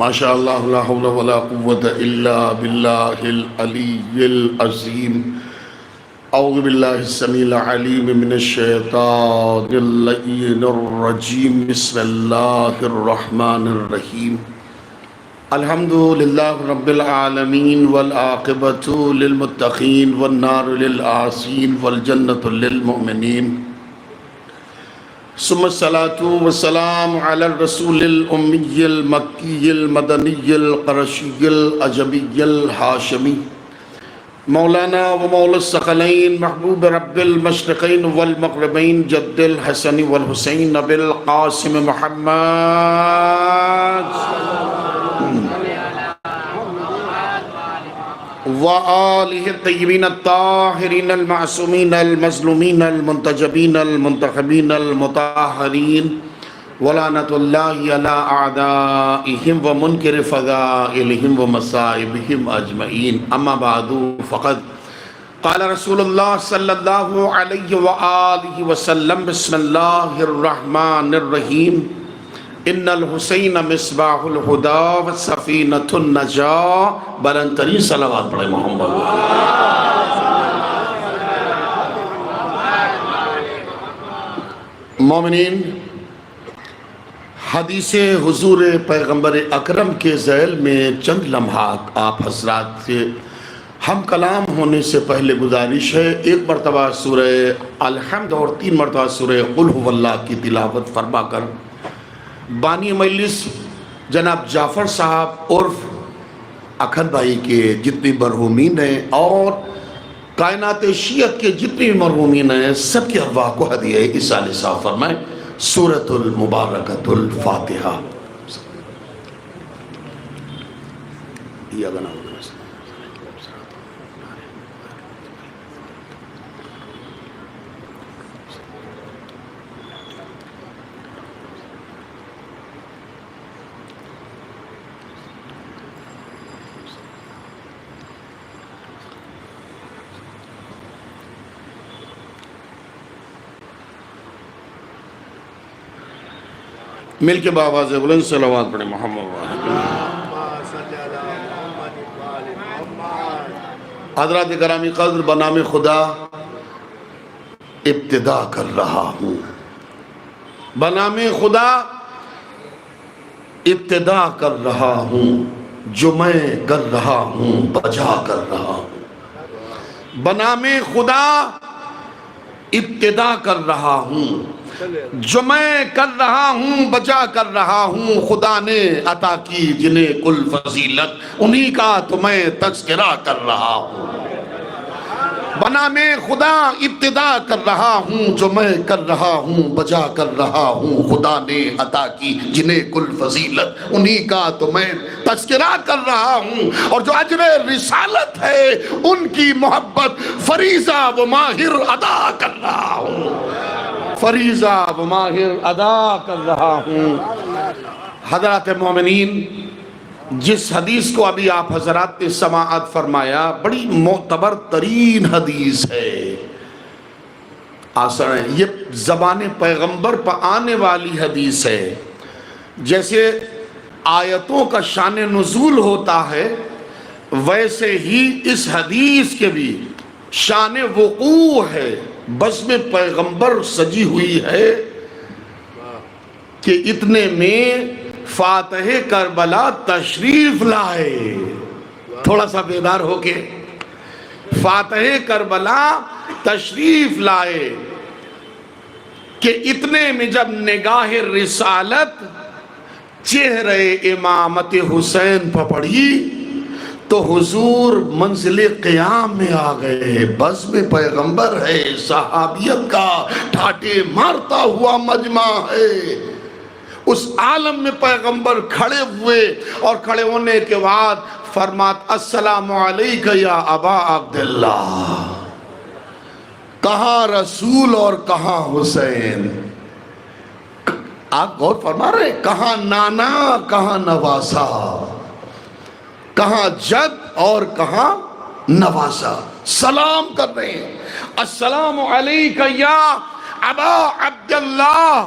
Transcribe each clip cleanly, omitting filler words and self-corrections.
ماشاء اللہ لا حول ولا قوة الا باللہ العلی العظیم اعوذ باللہ السمیع العلیم من الشیطان اللعین الرجیم بسم اللہ الرحمن الرحیم الحمدللہ رب العالمین والعاقبۃ للمتقین والنار للعاصین والجنۃ للمؤمنین ثم الصلاة والسلام على الرسول الأمي المكي المدني القرشي العجمي الهاشمي مولانا ومولى الثقلين محبوب رب المشرقين والمغربين جد الحسن والحسين أبي القاسم محمد وآلہ الطیبین الطاہرین المعصومین المظلومین المنتجبین المنتخبین المطہرین ولعنۃ اللہ علی اعدائہم ومنکر فضائلہم ومصائبہم اجمعین اما بعد فقد قال رسول اللہ صلی اللہ علیہ وآلہ وسلم بسم اللہ الرحمن الرحیم ان الحسین مصباح الہدی وسفینۃ النجاة بلند ترین صلوات پڑھیں محمد مومنین، حدیث حضور پیغمبر اکرم کے ذیل میں چند لمحات آپ حضرات سے ہم کلام ہونے سے پہلے گزارش ہے، ایک مرتبہ سورہ الحمد اور 3 مرتبہ سورہ قل ھو اللہ کی تلاوت فرما کر بانی مجلس جناب جعفر صاحب عرف اکھن بھائی کے جتنی مرحومین ہیں اور کائنات شیعت کے جتنی مرحومین ہیں سب کے ارواح کو ہدیہ اصالِ صاحب فرمائیں سورۃ المبارکۃ الفاتحہ۔ مل کے بآواز بلند صلوات پڑھیں محمد۔ حضرات گرامی قدر، بنام خدا ابتدا کر رہا ہوں، بنام خدا ابتدا کر رہا ہوں، جو میں کر رہا ہوں بجا کر رہا ہوں، بنام خدا ابتدا کر رہا ہوں، جو میں کر رہا ہوں بجا کر رہا ہوں، خدا نے عطا کی جنہیں کل فضیلت انہی کا تو میں تذکرہ کر رہا ہوں، بنام خدا ابتدا کر رہا ہوں، جو میں کر رہا ہوں بجا کر رہا ہوں، خدا نے عطا کی جنہیں کل فضیلت انہی کا تو میں تذکرہ کر رہا ہوں، اور جو اجر رسالت ہے ان کی محبت فریضہ و ماہر ادا کر رہا ہوں، فریضہ و ماہر ادا کر رہا ہوں۔ حضرات مومنین، جس حدیث کو ابھی آپ حضرات نے سماعت فرمایا بڑی معتبر ترین حدیث ہے، آسان ہے، یہ زبان پیغمبر پر آنے والی حدیث ہے۔ جیسے آیتوں کا شان نزول ہوتا ہے ویسے ہی اس حدیث کے بھی شان وقوع ہے، بزم پیغمبر سجی ہوئی ہے کہ اتنے میں فاتح کربلا تشریف لائے، تھوڑا سا بیدار ہو کے، فاتح کربلا تشریف لائے کہ اتنے میں جب نگاہ رسالت چہرے امامت حسین پر پڑھی تو حضور منزل قیام میں آ گئے، بزم پیغمبر ہے، صحابیت کا ٹھاٹے مارتا ہوا مجمع ہے، اس عالم میں پیغمبر کھڑے ہوئے اور کھڑے ہونے کے بعد فرمات السلام علیکہ یا ابا عبداللہ، کہاں رسول اور کہاں حسین؟ آپ غور فرما رہے ہیں، کہاں نانا کہاں نواسا، کہاں جد اور کہاں نواسا، سلام کر رہے ہیں السلام علیکہ یا ابا عبداللہ،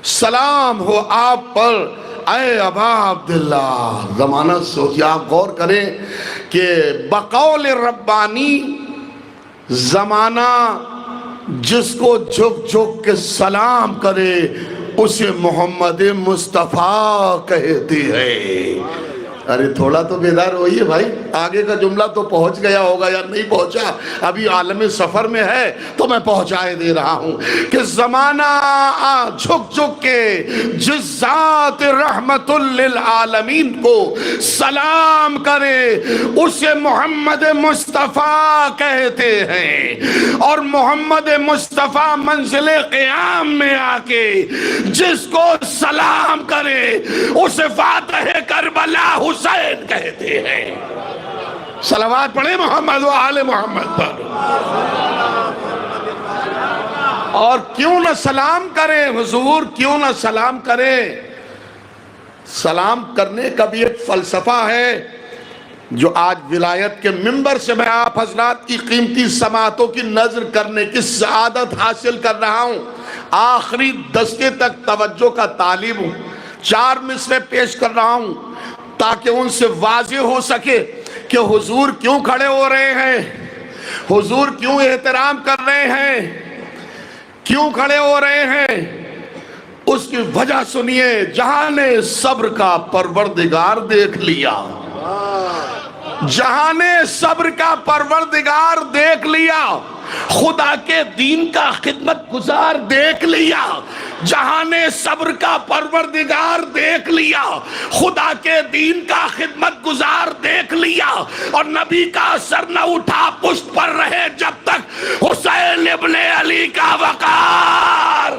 سلام ہو آپ پر اے ابا عبداللہ، زمانہ سوچیے، آپ غور کریں کہ بقول ربانی زمانہ جس کو جھک جھک کے سلام کرے اسے محمد مصطفیٰ کہتے ہیں۔ ارے تھوڑا تو بیدار ہوئیے بھائی، آگے کا جملہ تو پہنچ گیا ہوگا یا نہیں پہنچا، ابھی عالم سفر میں ہے تو میں پہنچائے دے رہا ہوں کہ زمانہ جھک جھک کے جس ذات رحمت للعالمین کو سلام کرے اسے محمد مصطفیٰ کہتے ہیں، اور محمد مصطفیٰ منزل قیام میں آ کے جس کو سلام کرے اسے فاتح کربلا حسین کہتے ہیں۔ صلوات پڑھیں محمد و آل محمد پر۔ اور کیوں نہ سلام کریں حضور، کیوں نہ سلام کریں؟ سلام کرنے کا بھی ایک فلسفہ ہے جو آج ولایت کے منبر سے میں آپ حضرات کی قیمتی سماعتوں کی نظر کرنے کی سعادت حاصل کر رہا ہوں۔ آخری دستے تک توجہ کا طالب ہوں، 4 مصرے پیش کر رہا ہوں تاکہ ان سے واضح ہو سکے کہ حضور کیوں کھڑے ہو رہے ہیں، حضور کیوں احترام کر رہے ہیں، کیوں کھڑے ہو رہے ہیں۔ اس کی وجہ سنیے، جہان صبر کا پروردگار دیکھ لیا، جہان صبر کا پروردگار دیکھ لیا، خدا کے دین کا خدمت گزار دیکھ لیا، جہان صبر کا پروردگار دیکھ لیا، خدا کے دین کا خدمت گزار دیکھ لیا، اور نبی کا سر نہ اٹھا پشت پر رہے جب تک حسین ابن علی کا وقار۔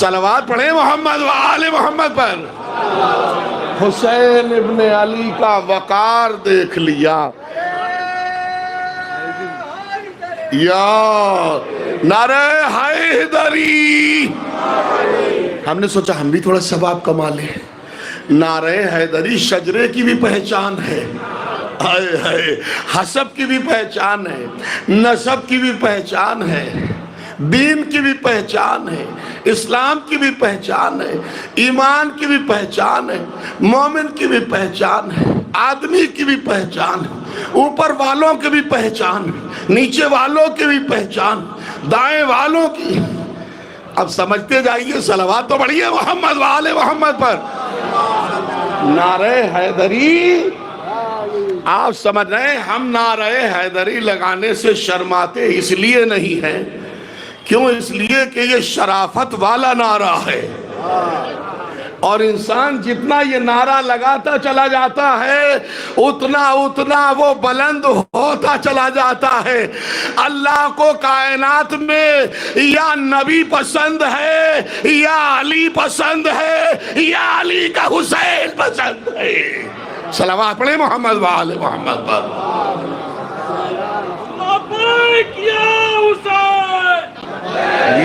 صلوات پڑھیں محمد و آل محمد پر۔ حسین ابن علی کا وقار دیکھ لیا، یا نعرہ حیدری۔ ہم نے سوچا ہم بھی تھوڑا ثواب کما لیں۔ نعرہ حیدری شجرے کی بھی پہچان ہے، حسب کی بھی پہچان ہے، نسب کی بھی پہچان ہے، دین کی بھی پہچان ہے، اسلام کی بھی پہچان ہے، ایمان کی بھی پہچان ہے، مومن کی بھی پہچان ہے، آدمی کی بھی پہچان ہے، اوپر والوں کی بھی پہچان، نیچے والوں کی بھی پہچان، دائیں والوں کی۔ اب سمجھتے جائیے، صلوات تو بڑھیے محمد و آل محمد پر۔ نعرہ حیدری، آپ سمجھ رہے ہیں ہم نعرہ حیدری لگانے سے شرماتے اس لیے نہیں ہیں، کیوں؟ اس لیے کہ یہ شرافت والا نعرہ ہے، اور انسان جتنا یہ نعرہ لگاتا چلا جاتا ہے اتنا اتنا وہ بلند ہوتا چلا جاتا ہے۔ اللہ کو کائنات میں یا نبی پسند ہے، یا علی پسند ہے، یا علی کا حسین پسند ہے۔ صلوات پڑھیں محمد و آل محمد پر۔ لبیک یا حسین،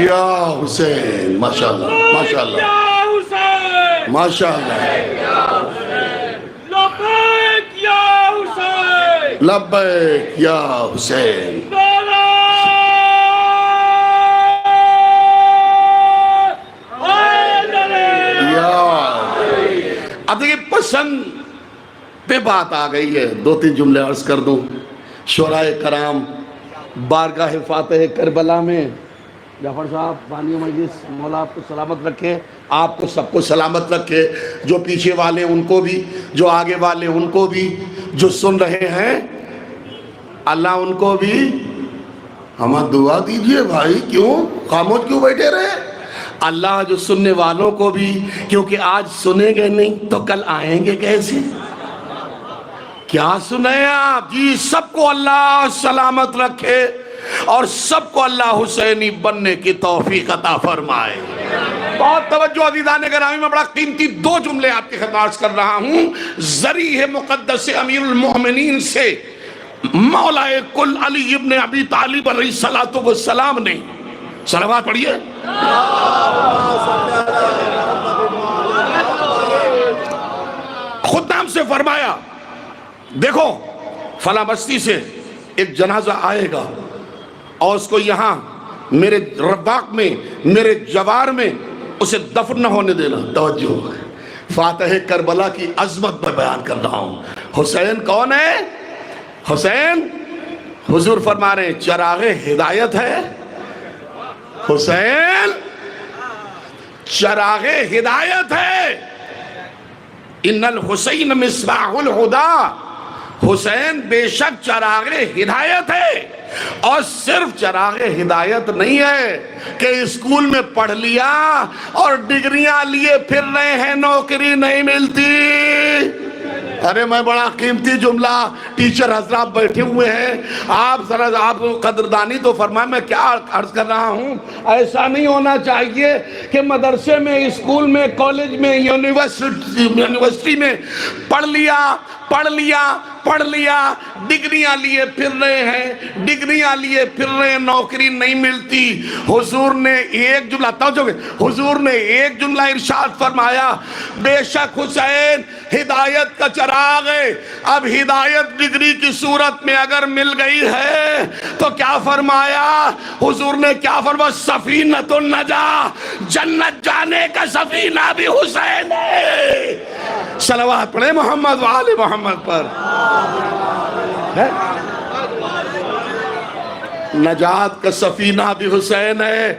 یا حسین، ماشاءاللہ ماشاءاللہ ماشاءاللہ۔ لبیک یا حسین، لبیک یا حسین۔ اب دیکھیں پسند پہ بات آ گئی ہے، 2-3 جملے عرض کر دوں۔ شورائے کرام بارگاہ فاتح کربلا میں، جعفر صاحب بانی مجلس، مولا آپ کو سلامت رکھے، آپ کو سب کو سلامت رکھے، جو پیچھے والے ان کو بھی، جو آگے والے ان کو بھی، جو سن رہے ہیں اللہ ان کو بھی۔ ہمیں دعا دیجئے بھائی، کیوں خاموش کیوں بیٹھے رہے؟ اللہ جو سننے والوں کو بھی، کیونکہ آج سنیں گے نہیں تو کل آئیں گے کیسے؟ کیا سنیں آپ جی؟ سب کو اللہ سلامت رکھے اور سب کو اللہ حسینی بننے کی توفیق عطا فرمائے۔ بہت توجہ عزیزان گرامی، میں بڑا قیمتی 2 جملے آپ کی خدمت کر رہا ہوں، ذریح مقدس امیر المومنین سے مولا کل علی ابن ابی طالب علیہ السلام نے، صلوات پڑھیے، خود نام سے فرمایا، دیکھو فلاں بستی سے ایک جنازہ آئے گا اور اس کو یہاں میرے رباق میں، میرے جوار میں اسے دفن نہ ہونے دینا۔ توجہ، فاتح کربلا کی عظمت میں بیان کر رہا ہوں۔ حسین کون ہے؟ حسین حضور فرما رہے ہیں چراغ ہدایت ہے۔ حسین چراغ ہدایت ہے۔ ان الحسین مصباح الہدی، حسین بے شک چراغ ہدایت ہے۔ اور صرف چراغ ہدایت نہیں ہے کہ اسکول میں پڑھ لیا اور ڈگریاں لیے پھر رہے ہیں، نوکری نہیں ملتی۔ ارے میں بڑا قیمتی جملہ، ٹیچر حضرات بیٹھے ہوئے ہیں، آپ ذرا آپ قدردانی تو فرمائیں، میں کیا عرض کر رہا ہوں۔ ایسا نہیں ہونا چاہیے کہ مدرسے میں، اسکول میں، کالج میں، یونیورسٹی میں پڑھ لیا، ڈگریاں لیے پھر رہے ہیں، نوکری نہیں ملتی۔ حضور نے ایک جملہ حضور نے ایک جملہ ارشاد فرمایا، بے شک حسین ہدایت کا چراغ ہے۔ اب ہدایت ڈگری کی صورت میں اگر مل گئی ہے تو کیا فرمایا حضور نے؟ کیا فرمایا؟ سفینۃ النجاہ، جنت جانے کا سفینہ بھی حسین ہے۔ صلوات پڑھیں محمد و آل محمد پر۔ نجات کا سفینہ بھی حسین ہے۔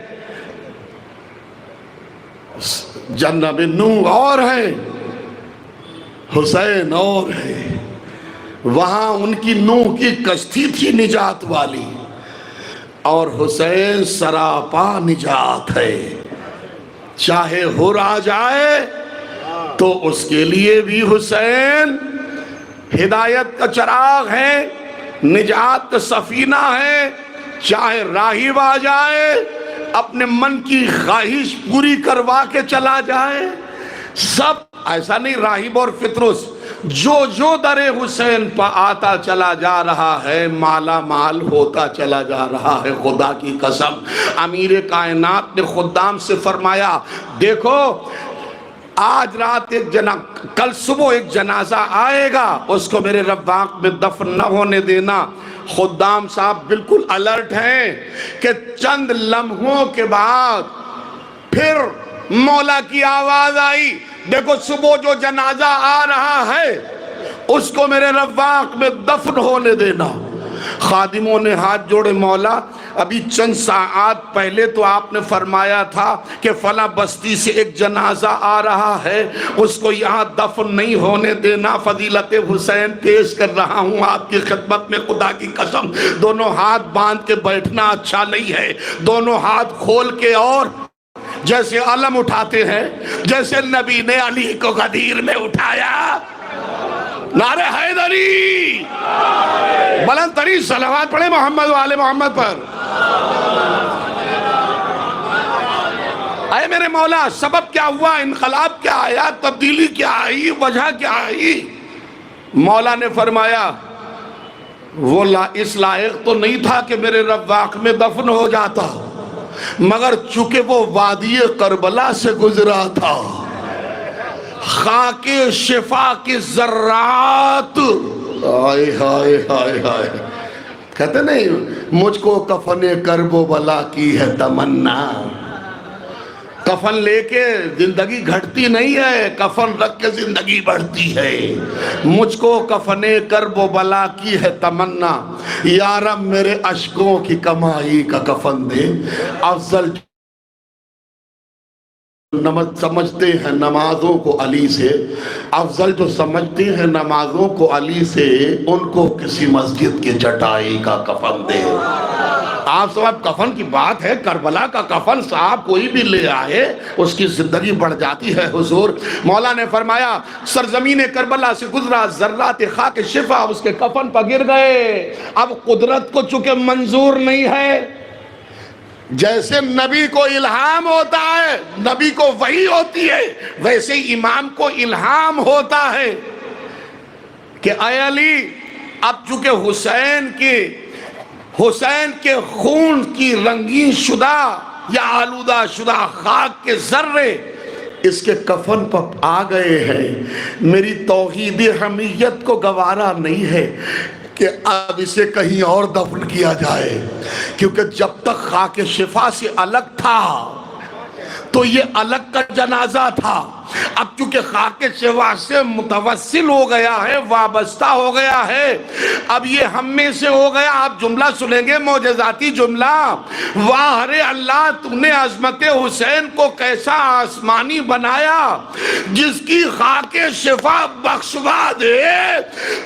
جنب نوح اور ہے، حسین اور ہے۔ وہاں ان کی نوح کی کشتی تھی نجات والی، اور حسین سراپا نجات ہے۔ چاہے ہر آ جائے تو اس کے لیے بھی حسین ہدایت کا چراغ ہے، نجات کا سفینہ ہے۔ چاہے راہب آ جائے، اپنے من کی خواہش پوری کروا کے چلا جائے، سب ایسا نہیں۔ راہب اور فطرس جو در حسین پہ آتا چلا جا رہا ہے، مالا مال ہوتا چلا جا رہا ہے۔ خدا کی قسم، امیر کائنات نے خدام سے فرمایا، دیکھو آج رات کل صبح ایک جنازہ آئے گا، اس کو میرے رواق میں دفن نہ ہونے دینا۔ خدام صاحب بالکل الرٹ ہیں کہ چند لمحوں کے بعد پھر مولا کی آواز آئی، دیکھو صبح جو جنازہ آ رہا ہے اس کو میرے رواق میں دفن ہونے دینا۔ خادموں نے ہاتھ جوڑے، مولا ابھی چند ساعات پہلے تو آپ نے فرمایا تھا کہ فلاں بستی سے ایک جنازہ آ رہا ہے، اس کو یہاں دفن نہیں ہونے دینا، فضیلت حسین پیش کر رہا ہوں آپ کی خدمت میں۔ خدا کی قسم دونوں ہاتھ باندھ کے بیٹھنا اچھا نہیں ہے، دونوں ہاتھ کھول کے اور جیسے علم اٹھاتے ہیں، جیسے نبی نے علی کو غدیر میں اٹھایا۔ نعرہ حیدری، بلند ترین صلوات پڑھیں محمد و آل محمد پر۔ اے میرے مولا، سبب کیا ہوا؟ انقلاب کیا آیا؟ تبدیلی کیا آئی؟ وجہ کیا آئی؟ مولا نے فرمایا وہ اس لائق تو نہیں تھا کہ میرے رواق میں دفن ہو جاتا، مگر چونکہ وہ وادی کربلا سے گزرا تھا، خاک شفا کی ذرات، آئے ہائے ہائے ہائے، کہتے نہیں مجھ کو کفن کرب و بلا کی ہے تمنا۔ کفن لے کے زندگی گھٹتی نہیں ہے، کفن رکھ کے زندگی بڑھتی ہے۔ مجھ کو کفن کرب و بلا کی ہے تمنا، یا رب میرے اشکوں کی کمائی کا کفن دے۔ افضل سمجھتے ہیں نمازوں کو علی سے، افضل جو سمجھتے ہیں نمازوں کو علی سے، ان کو کسی مسجد کی چٹائی کا کفن دے۔ آپ صاحب کفن کی بات ہے، کربلا کا کفن صاحب کوئی بھی لے آئے اس کی زندگی بڑھ جاتی ہے۔ حضور مولا نے فرمایا سرزمین کربلا سے گزرا، ذرات خاک شفا اس کے کفن پر گر گئے۔ اب قدرت کو چونکہ منظور نہیں ہے، جیسے نبی کو الہام ہوتا ہے، نبی کو وحی ہوتی ہے، ویسے امام کو الہام ہوتا ہے کہ اے علی، اب چونکہ حسین کے خون کی رنگین شدہ یا آلودہ شدہ خاک کے ذرے اس کے کفن پر آ گئے ہیں، میری توحید حمیت کو گوارا نہیں ہے کہ اب اسے کہیں اور دفن کیا جائے، کیونکہ جب تک خاک شفا سے الگ تھا تو یہ الگ کا جنازہ تھا. اب چونکہ خاک شفا سے متوسل ہو گیا ہے، وابستہ ہو گیا ہے، اب یہ ہم میں سے ہو گیا. آپ جملہ سنیں گے معجزاتی جملہ، واہ رے اللہ تو نے عظمت حسین کو کیسا آسمانی بنایا، جس کی خاک شفا بخشوا دے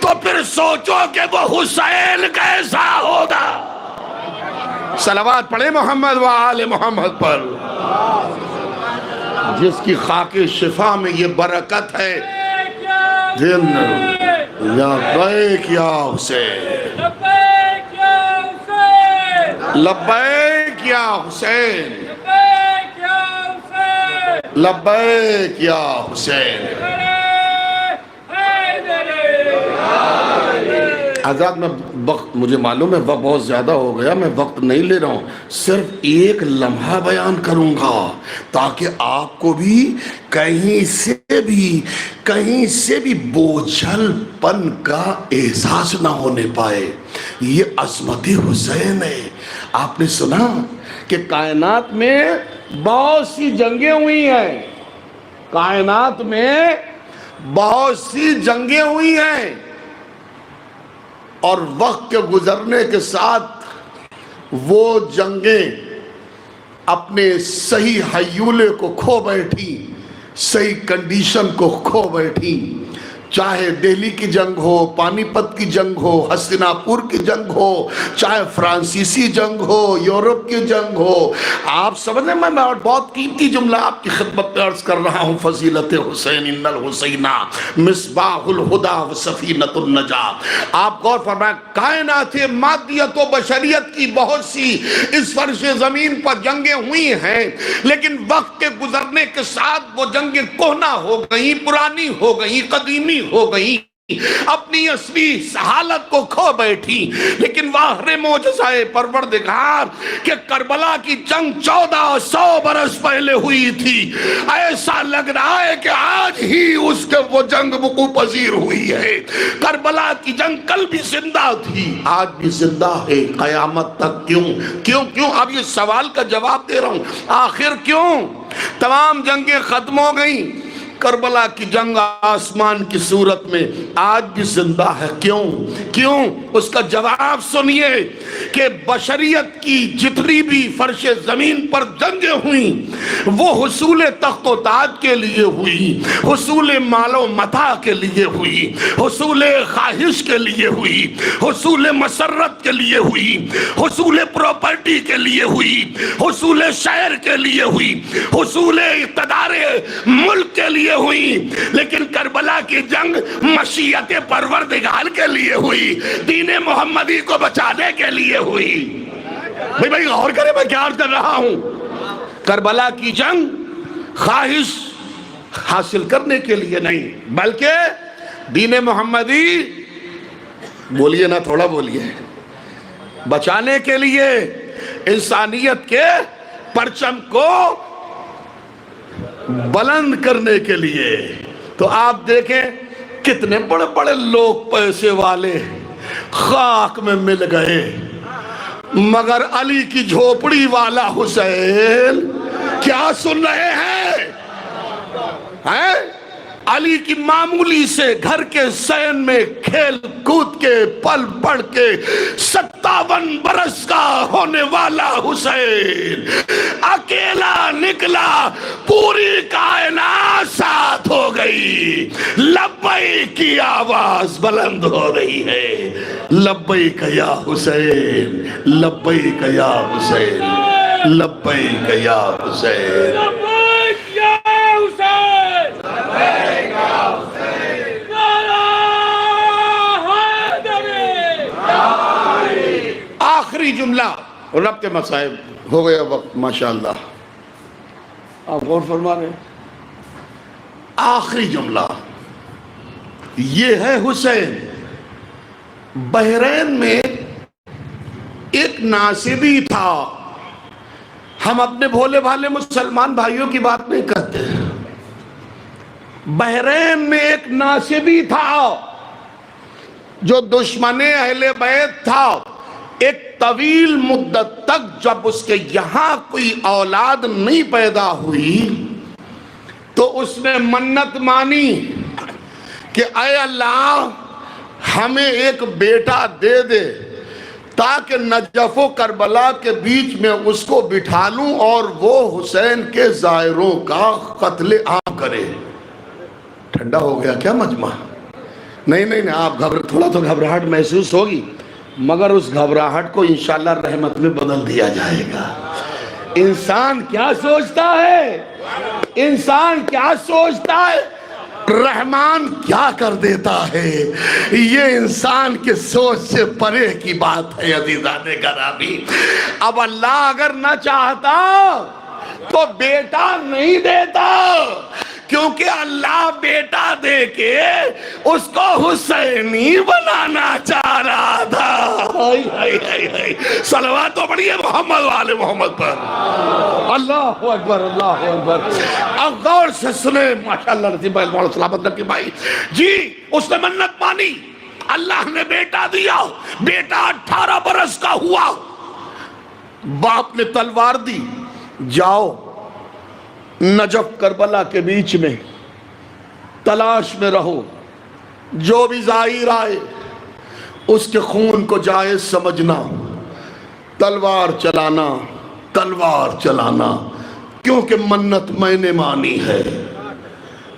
تو پھر سوچو کہ وہ حسین کیسا ہوگا. صلوات پڑھیں محمد و آل محمد پر. جس کی خاک شفا میں یہ برکت ہے. لبیک یا حسین، لبیک یا حسین، لبیک یا حسین. آزاد میں وقت، مجھے معلوم ہے وقت بہت زیادہ ہو گیا، میں وقت نہیں لے رہا ہوں، صرف ایک لمحہ بیان کروں گا تاکہ آپ کو بھی کہیں سے بھی بوجھل پن کا احساس نہ ہونے پائے. یہ عظمت حسین ہے. آپ نے سنا کہ کائنات میں بہت سی جنگیں ہوئی ہیں، کائنات میں بہت سی جنگیں ہوئی ہیں، اور وقت کے گزرنے کے ساتھ وہ جنگیں اپنے صحیح حیولے کو کھو بیٹھی، صحیح کنڈیشن کو کھو بیٹھی. چاہے دہلی کی جنگ ہو، پانی پت کی جنگ ہو، ہستینا پور کی جنگ ہو، چاہے فرانسیسی جنگ ہو، یورپ کی جنگ ہو. آپ سمجھیں، میں بہت قیمتی جملہ آپ کی خدمت میں عرض کر رہا ہوں. فضیلت حسین ان الحسین مصباح الہدی و سفینۃ النجات. آپ غور فرمائیں، کائنات مادیت و بشریت کی بہت سی اس فرش زمین پر جنگیں ہوئی ہیں، لیکن وقت کے گزرنے کے ساتھ وہ جنگیں کہنہ ہو گئیں، پرانی ہو گئیں، قدیمی ہو گئی، اپنی اصلی حالت کو کھو بیٹھی. لیکن واہ رے معجزہ پروردگار کہ کربلا کی جنگ 1400 برس پہلے ہوئی تھی. ایسا لگ رہا ہے کہ آج ہی اس کے وہ جنگ وقوع پذیر ہوئی ہے. کربلا کی جنگ کل بھی زندہ تھی، آج بھی زندہ ہے قیامت تک. کیوں اب یہ سوال کا جواب دے رہا ہوں. آخر کیوں تمام جنگیں ختم ہو گئیں، کربلا کی جنگ آسمان کی صورت میں آج بھی زندہ ہے؟ کیوں؟ اس کا جواب سنیے کہ بشریت کی جتنی بھی فرش زمین پر جنگیں ہوئیں وہ حصول تخت و تاج کے لیے ہوئی، حصول مال و متاع کے لیے ہوئی، حصول خواہش کے لیے ہوئی، حصول مسرت کے لیے ہوئی، حصول پراپرٹی کے لیے ہوئی، حصول شہر کے لیے ہوئی، حصول اقتدار ملک کے لیے ہوئی. لیکن کربلا کی جنگ مشیت پروردگار کے لیے ہوئی، دین محمدی کو بچانے کے لیے ہوئی. بھائی غور کریں میں کیا عرض کر رہا ہوں. کربلا کی جنگ خواہش حاصل کرنے کے لیے نہیں، بلکہ دین محمدی، بولیے نا تھوڑا بولیے، بچانے کے لیے، انسانیت کے پرچم کو بلند کرنے کے لیے. تو آپ دیکھیں کتنے بڑے بڑے لوگ پیسے والے خاک میں مل گئے، مگر علی کی جھوپڑی والا حسین کیا سن رہے ہیں؟ علی کی معمولی سے گھر کے سین میں کھیل کود کے پل بڑھ کے 57 برس کا ہونے والا حسین اکیلا نکلا، پوری کائنات ساتھ ہو گئی. لبیک کی آواز بلند ہو رہی ہے، لبیک یا حسین، لبیک یا حسین، لبیک یا حسین، لبیک یا حسین، لبیک یا حسین. آخری جملہ، ربط مصائب ہو گیا وقت ماشاءاللہ، آپ غور فرما رہے ہیں. آخری جملہ یہ ہے حسین. بحرین میں ایک ناصبی تھا، ہم اپنے بھولے بھالے مسلمان بھائیوں کی بات نہیں کرتے. بحرین میں ایک ناصبی تھا جو دشمن اہل بیت تھا، ایک طویل مدت تک جب اس کے یہاں کوئی اولاد نہیں پیدا ہوئی تو اس نے منت مانی کہ اے اللہ ہمیں ایک بیٹا دے دے تاکہ نجف و کربلا کے بیچ میں اس کو بٹھا لوں اور وہ حسین کے زائروں کا قتل عام کرے۔ ٹھنڈا ہو گیا کیا مجمع؟ نہیں آپ تھوڑا تو گھبراہٹ محسوس ہوگی، مگر اس گھبراہٹ کو انشاءاللہ رحمت میں بدل دیا جائے گا۔ انسان کیا سوچتا ہے رحمان کیا کر دیتا ہے، یہ انسان کے سوچ سے پرے کی بات ہے عزیزان گرامی۔ اب اللہ اگر نہ چاہتا تو بیٹا نہیں دیتا، کیونکہ اللہ بیٹا دے کے اس کو حسینی بنانا چاہ رہا تھا۔ صلوات تو پڑھیے محمد والے محمد پر۔ اللہ اکبر اللہ اکبر۔ اب غور سے سنے ماشاءاللہ نصیب بھائی مولا سلامت رکھے بھائی جی، اس نے منت مانی، اللہ نے بیٹا دیا، بیٹا 18 برس کا ہوا، باپ نے تلوار دی، جاؤ نجف کربلا کے بیچ میں تلاش میں رہو، جو بھی زائر آئے اس کے خون کو جائز سمجھنا، تلوار چلانا، کیونکہ منت میں نے مانی ہے۔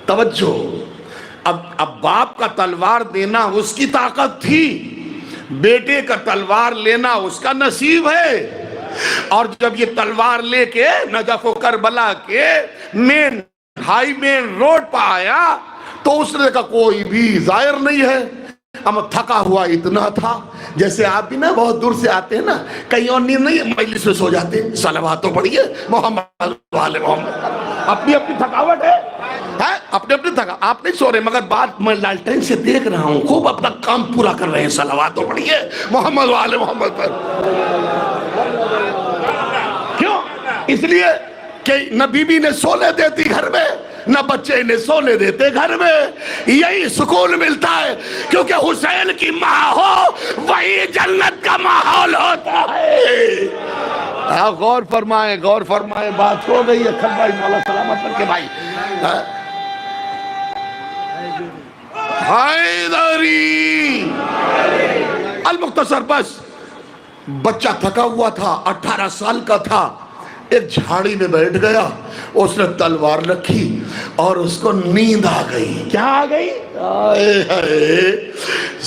توجہ، اب باپ کا تلوار دینا اس کی طاقت تھی، بیٹے کا تلوار لینا اس کا نصیب ہے۔ اور جب یہ تلوار لے کے نجف و کربلا کے ہائی مین روڈ پہ آیا تو اس نے کہا کوئی بھی زائر نہیں ہے۔ اب تھکا ہوا اتنا تھا، جیسے آپ بھی نا بہت دور سے آتے ہیں نا، کہیں اور نیند نہیں مجلس میں سو جاتے، صلوات تو پڑھیے محمد والے محمد۔ اپنی تھکاوٹ ہے، اپنے تھکا، آپ نہیں سو رہے، مگر بات میں لالٹین سے دیکھ رہا ہوں خوب اپنا کام پورا کر رہے ہیں، صلوات تو پڑھیے محمد والے محمد پر۔ کیوں؟ اس لیے کہ نہ بی بی نے سونے دیتی گھر میں، نہ بچے نے سونے دیتے گھر میں، یہی سکون ملتا ہے، کیونکہ حسین کی ماں ہو وہی جنت کا ماحول ہوتا ہے۔ غور فرمائیں بات ہو گئی ہے بھائی مولا سلامت کر کے بھائی۔ حیدری المختصر، بس بچہ تھکا ہوا تھا، 18 سال کا تھا، ایک جھاڑی میں بیٹھ گیا، اس نے تلوار رکھی اور اس کو نیند آ گئی۔ کیا آ گئی؟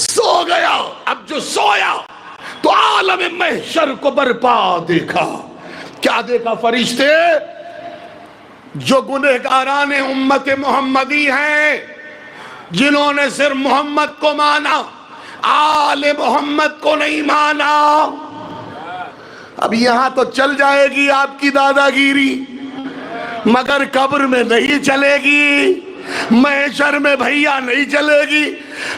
سو گیا۔ اب جو سویا تو عالم محشر کو برپا دیکھا۔ کیا دیکھا فرشتے؟ جو گنہگاران امت محمدی ہیں، جنہوں نے صرف محمد کو مانا، آل محمد کو نہیں مانا۔ اب یہاں تو چل جائے گی آپ کی دادا گیری، مگر قبر میں نہیں چلے گی، محشر میں بھیا نہیں چلے گی۔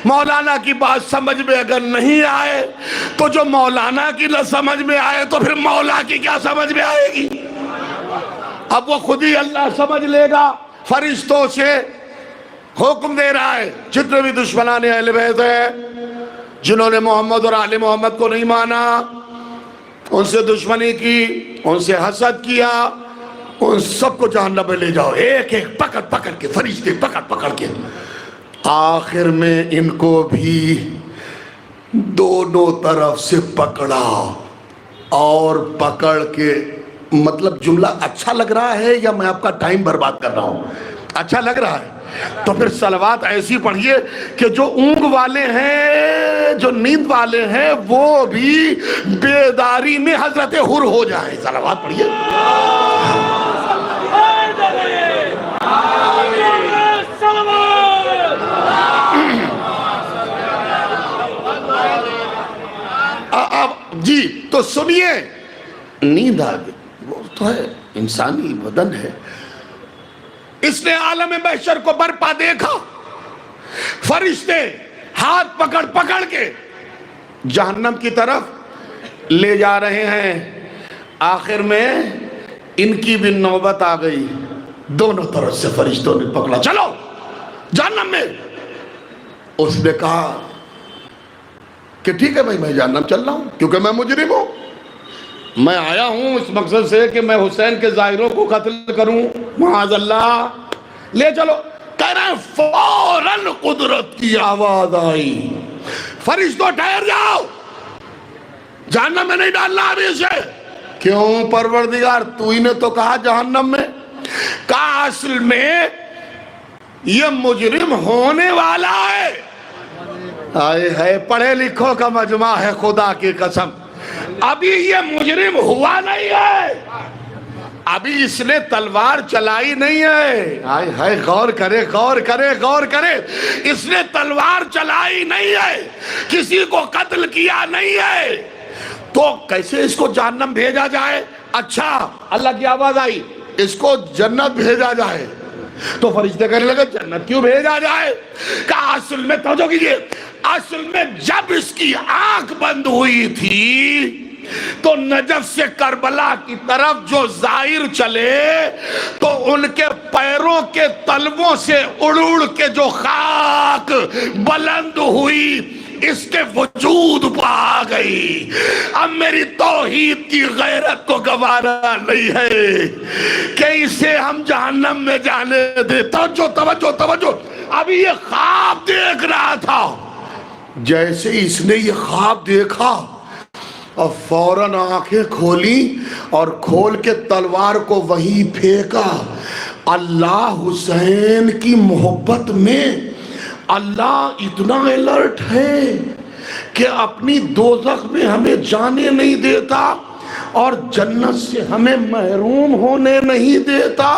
مولانا کی بات سمجھ میں اگر نہیں آئے تو جو مولانا کی نہ سمجھ میں آئے تو پھر مولا کی کیا سمجھ میں آئے گی؟ اب وہ خود ہی اللہ سمجھ لے گا، فرشتوں سے حکم دے رہا ہے۔ جتنے بھی دشمنان اہل بیت ہیں، جنہوں نے محمد اور آل محمد کو نہیں مانا، ان سے دشمنی کی، ان سے حسد کیا، ان سب کو جہنم میں لے جاؤ، ایک ایک پکڑ کے، فرشتے پکڑ کے۔ آخر میں ان کو بھی دونوں طرف سے پکڑا، اور پکڑ کے، مطلب جملہ اچھا لگ رہا ہے یا میں آپ کا ٹائم برباد کر رہا ہوں؟ اچھا لگ رہا ہے تو پھر صلوات ایسی پڑھیے کہ جو اونگ والے ہیں، جو نیند والے ہیں، وہ بھی بیداری میں حضرت حر ہو جائیں۔ صلوات پڑھیے۔ اب جی تو سنیے، نیند آ گئی، وہ تو ہے، انسانی بدن ہے۔ اس نے عالم محشر کو برپا دیکھا، فرشتے ہاتھ پکڑ کے جہنم کی طرف لے جا رہے ہیں۔ آخر میں ان کی بھی نوبت آ گئی، دونوں طرف سے فرشتوں نے پکڑا، چلو جہنم میں۔ اس نے کہا کہ ٹھیک ہے بھائی، میں جہنم چل رہا ہوں کیونکہ میں مجرم ہوں، میں آیا ہوں اس مقصد سے کہ میں حسین کے ظاہروں کو قتل کروں، معاذ اللہ، لے چلو۔ کہہ رہے ہیں فوراً قدرت کی آواز آئی، فرشتوں ٹھہر جاؤ، جہنم میں نہیں ڈالنا ابھی اسے۔ کیوں پروردگار؟ تو ہی نے تو کہا جہنم میں۔ کہا اصل میں یہ مجرم ہونے والا ہے۔ آئے ہے پڑھے لکھوں کا مجمع ہے، خدا کی قسم، ابھی یہ مجرم ہوا نہیں ہے، ابھی اس نے تلوار چلائی نہیں ہے۔ آئے ہے، غور کرے غور کرے غور کرے، اس نے تلوار چلائی نہیں ہے، کسی کو قتل کیا نہیں ہے، تو کیسے اس کو جہنم بھیجا جائے؟ اچھا، اللہ کی آواز آئی، اس کو جنت بھیجا جائے۔ تو فرشتے کہنے لگے جنت کیوں بھیجا جائے؟ کہا اصل میں توجہ کیجئے، اصل میں جب اس کی آنکھ بند ہوئی تھی تو نجف سے کربلا کی طرف جو زائر چلے تو ان کے پیروں کے تلووں سے اڑ اڑ کے جو خاک بلند ہوئی اس کے وجود پا آ گئی۔ اب میری توحید کی غیرت کو گوارا نہیں ہے کہ اسے ہم جہنم میں جانے دے۔ توجہ توجہ توجہ، ابھی یہ خواب دیکھ رہا تھا، جیسے اس نے یہ خواب دیکھا اور فوراً آنکھیں کھولی اور کھول کے تلوار کو وہیں پھینکا۔ اللہ حسین کی محبت میں اللہ اتنا الرٹ ہے کہ اپنی دوزخ میں ہمیں جانے نہیں دیتا اور جنت سے ہمیں محروم ہونے نہیں دیتا۔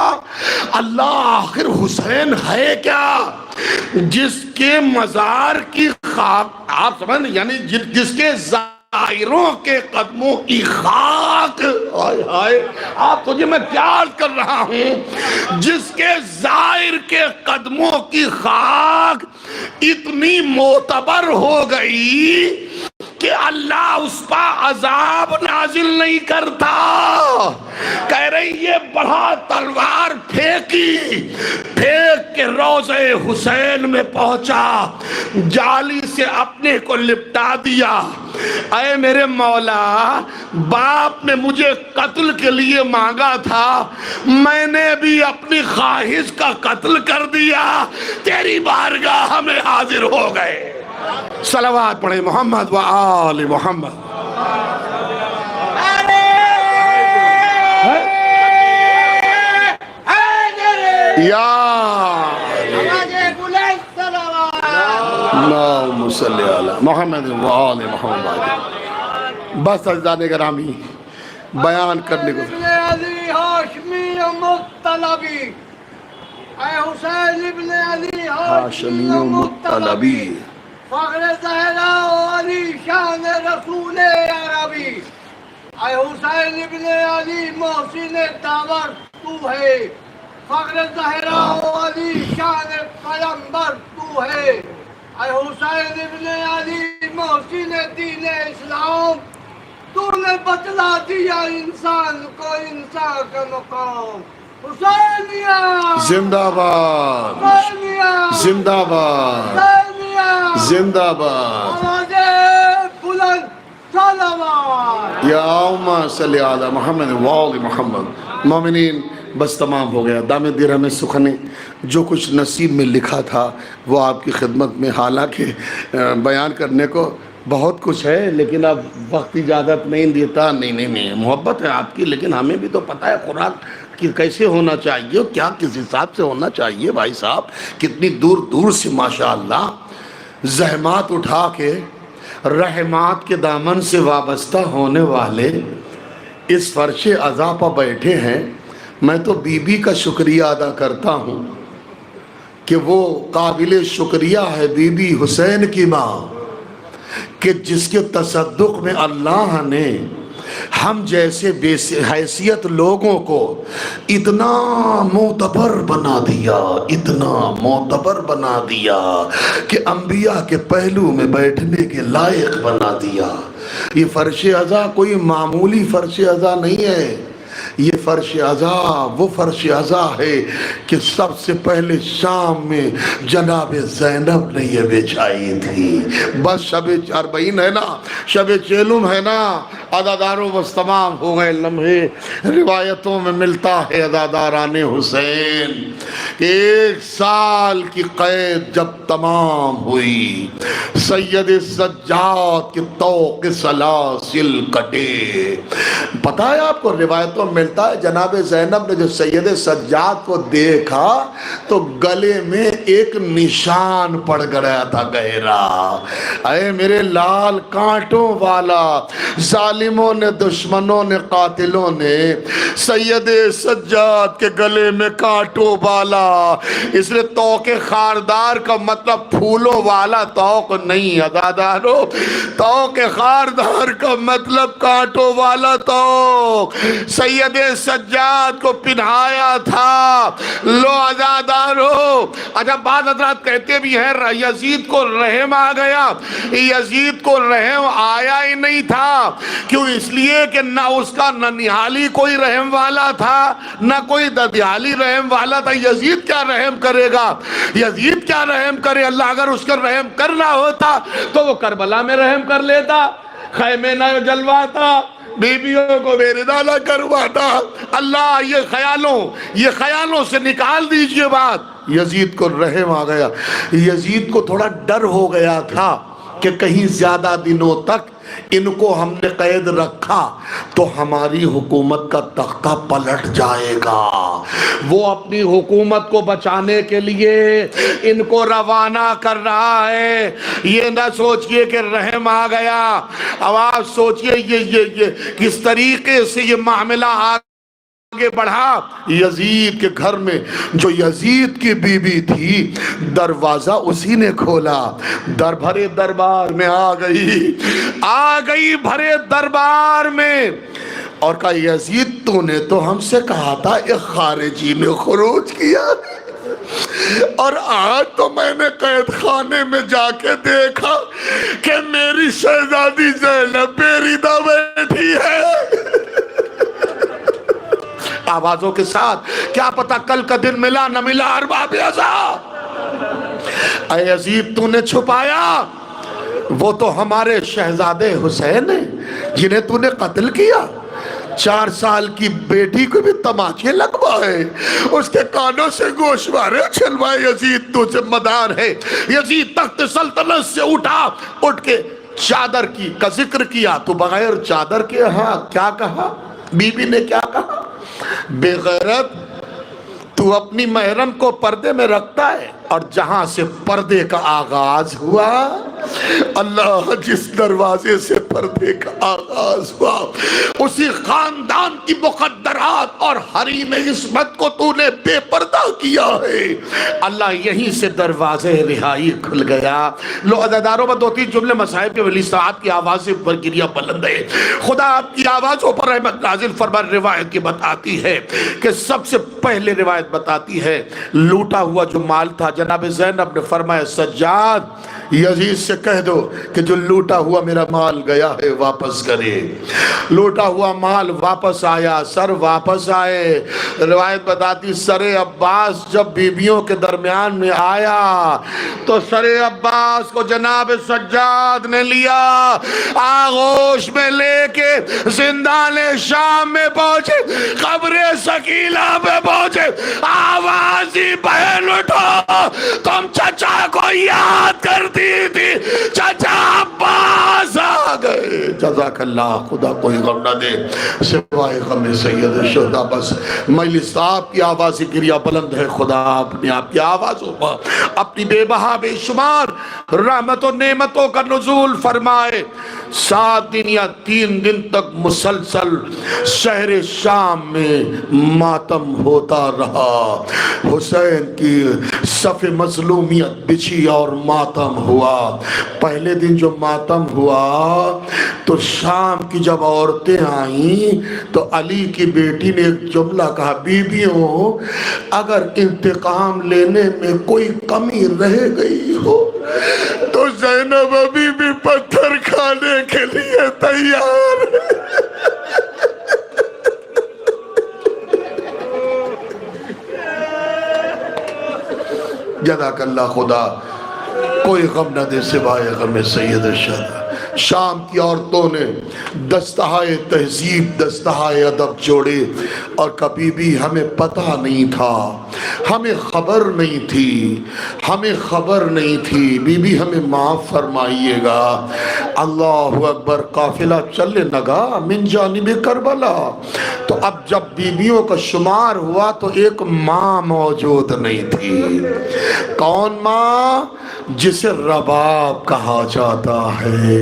اللہ آخر حسین ہے کیا؟ جس کے مزار کی خاک، آپ سمجھ، یعنی جس کے زائروں کے قدموں کی خاک، آئے آئے، آپ تجھے میں پیار کر رہا ہوں، جس کے زائر کے قدموں کی خاک اتنی معتبر ہو گئی کہ اللہ اس پا عذاب نازل نہیں کرتا۔ کہہ رہی یہ بڑھا تلوار پھینکی، پھینک کے روضہ حسین میں پہنچا، جالی سے اپنے کو لپٹا دیا۔ اے میرے مولا، باپ نے مجھے قتل کے لیے مانگا تھا، میں نے بھی اپنی خواہش کا قتل کر دیا، تیری بارگاہ میں حاضر ہو گئے۔ صلوات پڑھیں محمد و آل محمد۔ یا اللہم صلی علی محمد و آل محمد۔ بس عزیزان گرامی، بیان کرنے کو علی ہاشمی مطلبی، اے حسین ابن علی ہاشمی مطلبی، فخر زہرا علی شان رسول عربی، اے حسین ابن علی محسن داور تو ہے، فخر زہرا علی شان پیغمبر تو ہے، اے حسین ابن علی محسن دین اسلام، تو نے بتلا دیا انسان کو انسان کا مقام۔ حسینیہ زندہ باد، زندہ باد، زندہ باد، آواز بلند صلوات۔ یا اللہم صلی علی محمد و آل محمد۔ مومنین، بس تمام ہو گیا، دام درہم سخنے، جو کچھ نصیب میں لکھا تھا وہ آپ کی خدمت میں، حالانکہ بیان کرنے کو بہت کچھ ہے لیکن اب وقت اجازت نہیں دیتا۔ نہیں، محبت ہے آپ کی، لیکن ہمیں بھی تو پتہ ہے قرآن کہ کیسے ہونا چاہیے، کیا کس حساب سے ہونا چاہیے۔ بھائی صاحب کتنی دور دور سے ماشاءاللہ زحمات اٹھا کے رحمات کے دامن سے وابستہ ہونے والے اس فرش عزا پر بیٹھے ہیں۔ میں تو بی بی کا شکریہ ادا کرتا ہوں کہ وہ قابل شکریہ ہے بی بی حسین کی ماں، کہ جس کے تصدق میں اللہ نے ہم جیسے بے حیثیت لوگوں کو اتنا معتبر بنا دیا، اتنا معتبر بنا دیا کہ انبیاء کے پہلو میں بیٹھنے کے لائق بنا دیا۔ یہ فرش عزا کوئی معمولی فرش عزا نہیں ہے، یہ فرش عزا وہ فرش عزا ہے کہ سب سے پہلے شام میں جناب زینب نے یہ بچھائی تھی. بس شب اربعین ہے نا, شب چیلم ہے نا, عزاداروں بس تمام ہو گئے لمحے. روایتوں میں ملتا ہے عزاداران حسین کہ 1 سال کی قید جب تمام ہوئی, سید سجاد کے طوق سلاسل کٹے. پتہ ہے آپ کو, روایتوں میں ملتا ہے جناب زینب نے جو سید سجاد کو دیکھا تو گلے میں ایک نشان پڑ گیا تھا گہرا. اے میرے لال کانٹوں والا, ظالموں نے, دشمنوں نے, قاتلوں نے سید سجاد کے گلے میں کانٹوں والا. اس لیے توق خاردار کا مطلب پھولوں والا توق نہیں عزادارو, توق خاردار کا مطلب کانٹوں والا توق سید سجاد کو پہنایا تھا. لو عزادارو, اچھا بعض حضرات کہتے بھی ہیں یزید کو رحم آ گیا. یزید کو رحم آیا ہی نہیں تھا. کیوں؟ اس لیے کہ نہ اس کا ننیالی کوئی رحم والا تھا, نہ کوئی ددیالی رحم والا تھا. یزید کیا رحم کرے گا, یزید کیا رحم کرے. اللہ اگر اس کا رحم کرنا ہوتا تو وہ کربلا میں رحم کر لیتا, خیمے نہ جلواتا, بیویوں کو بےردہ نہ کرواتا. اللہ یہ خیالوں سے نکال دیجئے بات. یزید کو رحم آ گیا. یزید کو تھوڑا ڈر ہو گیا تھا کہ کہیں زیادہ دنوں تک ان کو ہم نے قید رکھا تو ہماری حکومت کا تختہ پلٹ جائے گا. وہ اپنی حکومت کو بچانے کے لیے ان کو روانہ کر رہا ہے. یہ نہ سوچئے کہ رحم آ گیا. اب آپ سوچئے یہ کس طریقے سے یہ معاملہ آگے بڑھا. یزید کے گھر میں جو یزید کی بیوی تھی, دروازہ اسی نے کھولا. بھرے دربار میں آ گئی بھرے دربار میں, اور کہا یزید تو نے تو ہم سے کہا تھا ایک خارجی نے خروج کیا, اور آج تو میں نے قید خانے میں جا کے دیکھا کہ میری شہزادی زینب بےریدہ بیٹھی ہے. آوازوں کے ساتھ, کیا پتا کل کا دن ملا نہ ملا ارباب عزا. اے یزید تو نے چھپایا, وہ تو ہمارے شہزادے حسین ہیں جنہیں تو نے قتل کیا. 4 سال کی بیٹی کو بھی تماچے لگوائے, اس کے کانوں سے گوشوارے چھلوائے. یزید تو ذمہ دار ہے. یزید تخت سلطنت سے اٹھ کے چادر کا ذکر کیا تو بغیر چادر کے, ہاں کیا کہا, بی بی نے کیا کہا, بے غیرت تو اپنی محرم کو پردے میں رکھتا ہے, اور جہاں سے پردے کا آغاز ہوا, اللہ جس دروازے سے پردے کا آغاز ہوا اسی خاندان کی مقدرات اور حریم عصمت کو تو نے بے پردہ کیا ہے. اللہ یہیں سے دروازے رہائی کھل گیا. لو عزاداروں میں 2-3 جملے مصاحب کے ولی صاحب کی آواز سے اوپر گریا بلند ہے. خدا آپ کی آوازوں پر رحمت نازل فرما. روایت کی بتاتی ہے کہ سب سے پہلے روایت بتاتی ہے لوٹا ہوا جو مال تھا, جناب زینب نے فرمایا سجاد یزید سے کہہ دو کہ جو لوٹا ہوا میرا مال گیا ہے واپس کرے. لوٹا ہوا مال واپس آیا, سر واپس آئے. روایت بتاتی سر عباس جب بیویوں کے درمیان میں آیا تو سر عباس کو جناب سجاد نے لیا, آغوش میں لے کے زندان شام میں پہنچے, قبر ثقیلہ پہ پہنچے. آوازی بہن اٹھو, تم چچا کو یاد کرتی تھی, چچا عباس آ گئے. جزاک اللہ, خدا کوئی غم نہ دے سوائے غم سید شہداء. بس مجلس صاحب کی آواز گریا بلند ہے. خدا اپنے آپ کی آوازوں پر اپنی بے بہا بے شمار رحمت و نعمتوں کا نزول فرمائے. 7 دن یا 3 دن تک مسلسل شہر شام میں ماتم ہوتا رہا. حسین کی صف مظلومیت بچھی اور ماتم ہوا. پہلے دن جو ماتم ہوا تو شام کی جب عورتیں آئیں تو علی کی بیٹی نے ایک جملہ کہا, بیویوں اگر انتقام لینے میں کوئی کمی رہ گئی ہو تو زینب ابھی بھی پتھر کھانے کے لیے تیار ہے. جزاک اللہ خدا، کوئی غم نہ دے سوائے غم سید الشہداء۔ شام کی عورتوں نے دستہائے تہذیب، دستہائے ادب جوڑے، اور کبھی بھی ہمیں پتہ نہیں تھا، ہمیں خبر نہیں تھی، ہمیں خبر نہیں تھی، بی بی ہمیں معاف فرمائیے گا۔ اللہ اکبر، قافلہ چلنے لگا من جانب کربلا، تو اب جب بیویوں کا شمار ہوا تو ایک ماں موجود نہیں تھی۔ کون ماں؟ جسے رباب کہا جاتا ہے۔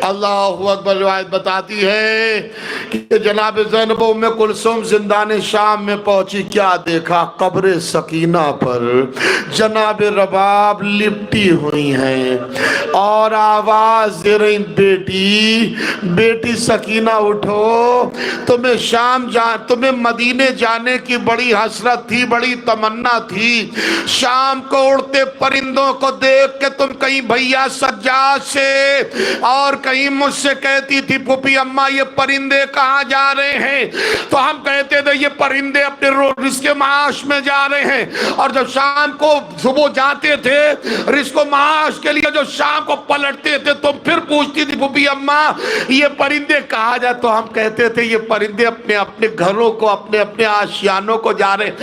اللہ اکبر، روایت بتاتی ہے کہ جناب زینب ام کلثوم زندان شام میں پہنچی، کیا دیکھا؟ قبر سکینہ پر جناب رباب لپٹی ہوئی ہیں اور آواز دے رہی، بیٹی بیٹی سکینہ اٹھو، تمہیں مدینے جانے کی بڑی حسرت تھی، بڑی تمنا تھی، شام کو اڑتے پرندوں کو دیکھ کہ تم کہیں بھیا سجاد سے اور کہیں مجھ سے کہتی تھی پھوپھی اماں یہ پرندے کہاں جا رہے ہیں، تو ہم کہتے تھے یہ پرندے اپنے رزق معاش میں جا رہے ہیں، اور جب شام کو صبح جاتے تھے رزق معاش کے لیے، جو شام کو پلٹتے تھے تو پھر پوچھتی تھی پھوپھی اماں یہ پرندے کہاں جا، تو ہم کہتے تھے یہ پرندے اپنے اپنے گھروں کو، اپنے اپنے آشیانوں کو جا رہے ہیں۔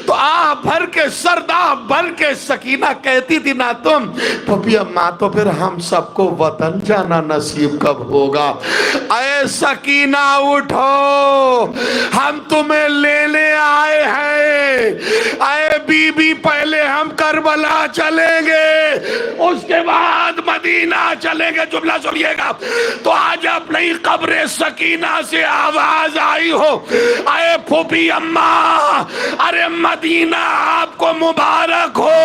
تو آہ بھر کے سردا بھر کے سکینہ کہتی تھی نا تم پھوپھی اماں تو پھر ہم سب کو وطن جانا نصیب کب ہوگا؟ اے سکینہ اٹھو، ہم تمہیں لینے آئے ہیں، اے بی بی پہلے ہم کربلا چلیں گے، اس کے بعد مدینہ چلیں گے۔ جملہ سنیے گا، تو آج اپنی قبر سکینہ سے آواز آئی ہو، اے پھوپھی اماں ارے مدینہ آپ کو مبارک ہو،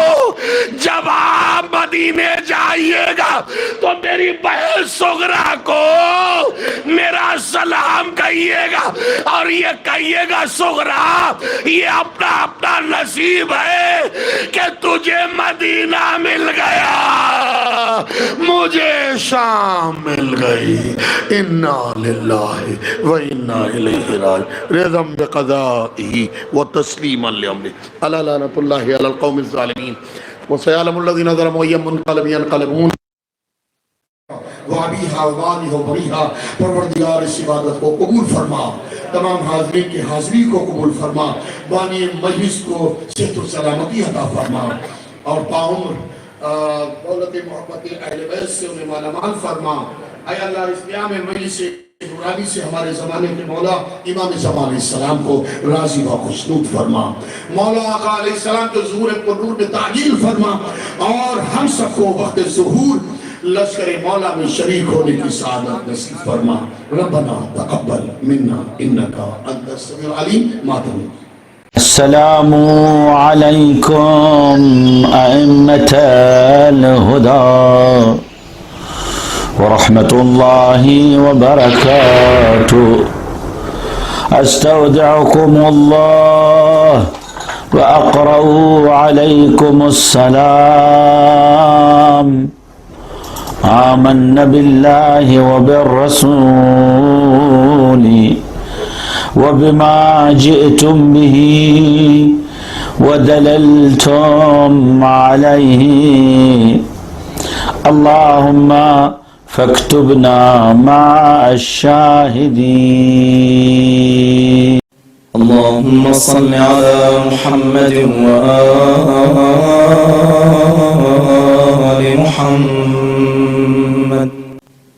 جب آپ مدینے جائیے گا تو میری بہن سغرا کو میرا سلام کہیے گا، اور یہ کہیے گا سغرا یہ اپنا اپنا نصیب ہے کہ تجھے مدینہ مل گیا، مجھے شام مل گئی، انا للہ و انا الیہ راجعون، رضا بقضائہ و تسلیما لامرہ، الا لعنۃ اللہ علی القوم الظالمین، وسيعلم الذين ظلموا أي منقلب ينقلبون۔ وابیہا والیہ وبریہا، پروردگار اس عبادت کو قبول فرما، تمام حاضرین کی حاضری کو قبول فرما، بانی مجلس کو صحت و سلامتی عطا فرما، اور باعمر دولت محبت اہل بیت سے انہیں مالا مال فرما۔ اے اللہ اس قیام مجلس نورانی سے ہمارے زمانے کے مولا امام زمان علیہ السلام کو راضی و خوشنود فرما، مولا آقا علیہ السلام کے ظہور پر نور میں تعجیل فرما، اور ہم سب کو وقت ظہور لشکر مولا میں شریک ہونے کی سعادت نصیب فرما۔ ربنا تقبل منا انکا انت السمیع العلیم۔ ماتم السلام علیکم ائمة الہدی ورحمة الله وبركاته، استودعكم الله وأقرأ عليكم السلام، آمنا بالله وبالرسول وبما جئتم به ودللتم عليه، اللهم فاكتبنا مع الشاهدين۔ اللهم صل على محمد وآل محمد،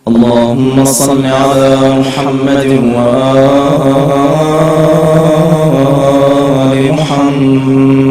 اللهم صل على محمد وآل محمد